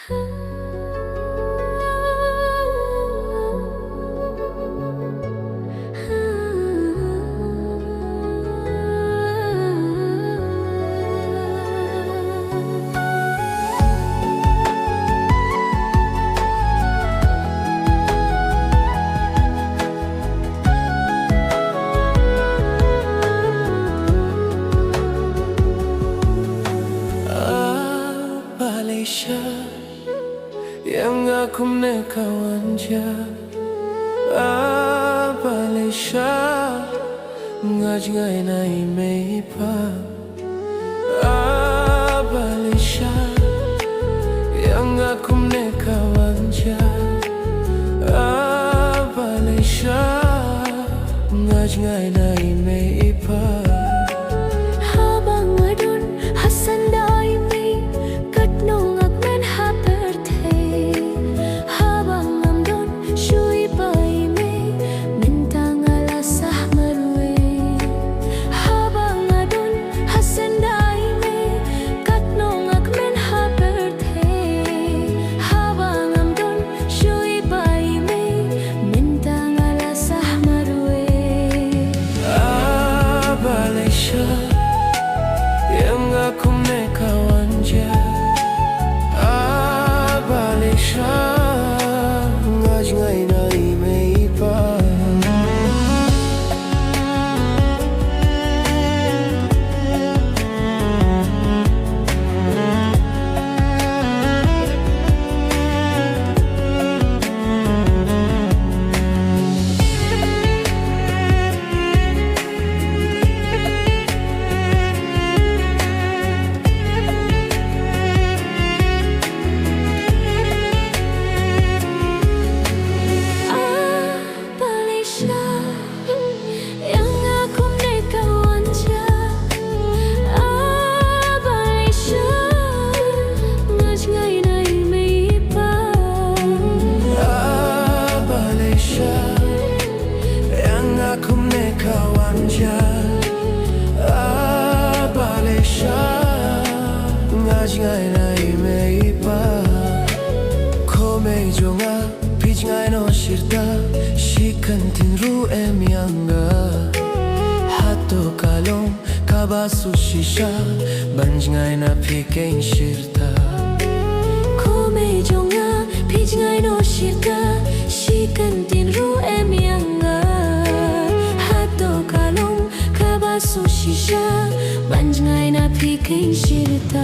Malaysia yang aku kawan je, Malaysia ngajngai nai meipa, Malaysia yang aku kawan je, Malaysia ngajngai nai meipa. Yang aku kawan je, Malaysia ngajngai nai meipa. Kawan je, Malaysia ngajngai nai meipa. Ko mei jonga pijngai no shirta, shikan tinru emyanga. Hato kalong kabasu shisha, banjngai na pikein shirta. Ko mei jonga pijngai no shirta, shikan tinru emyanga. Shisha banjngai na pikein shirta.